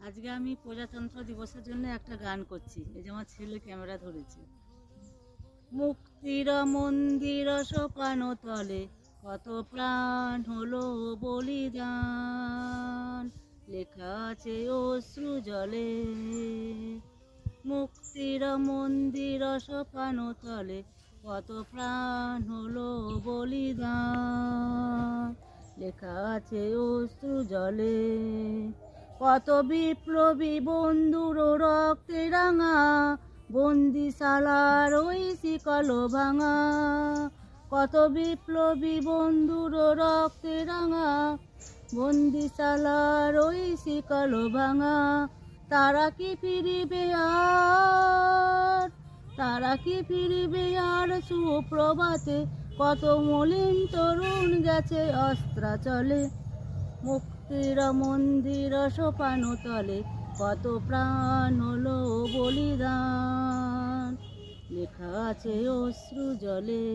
আজকে আমি প্রজাতন্ত্র দিবসের জন্য একটা গান করছি। এই যে আমার ছেলে ক্যামেরা ধরেছে। মুক্তির মন্দির সোপান তলে কত প্রাণ হলো বলিদান, লেখা আছে অশ্রু জলে। মুক্তির মন্দির সোপান তলে কত প্রাণ হলো বলিদান, লেখা আছে অশ্রু জলে। কত বিপ্লবী বন্ধুর রক্তে রাঙা বন্দিশালার ওই শিকল ভাঙা। কত বিপ্লবী বন্ধুর রক্তে রাঙা বন্দিশালার ওই শিকল ভাঙা। তারা কি ফিরিবে আর, তারা কি ফিরিবে আর সুপ্রভাতে? কত মলিন তরুণ গেছে অস্ত্রাচলে। মুক্তির মন্দির সোপান তলে কত প্রাণ হলো বলিদান, লেখা আছে অশ্রু জলে।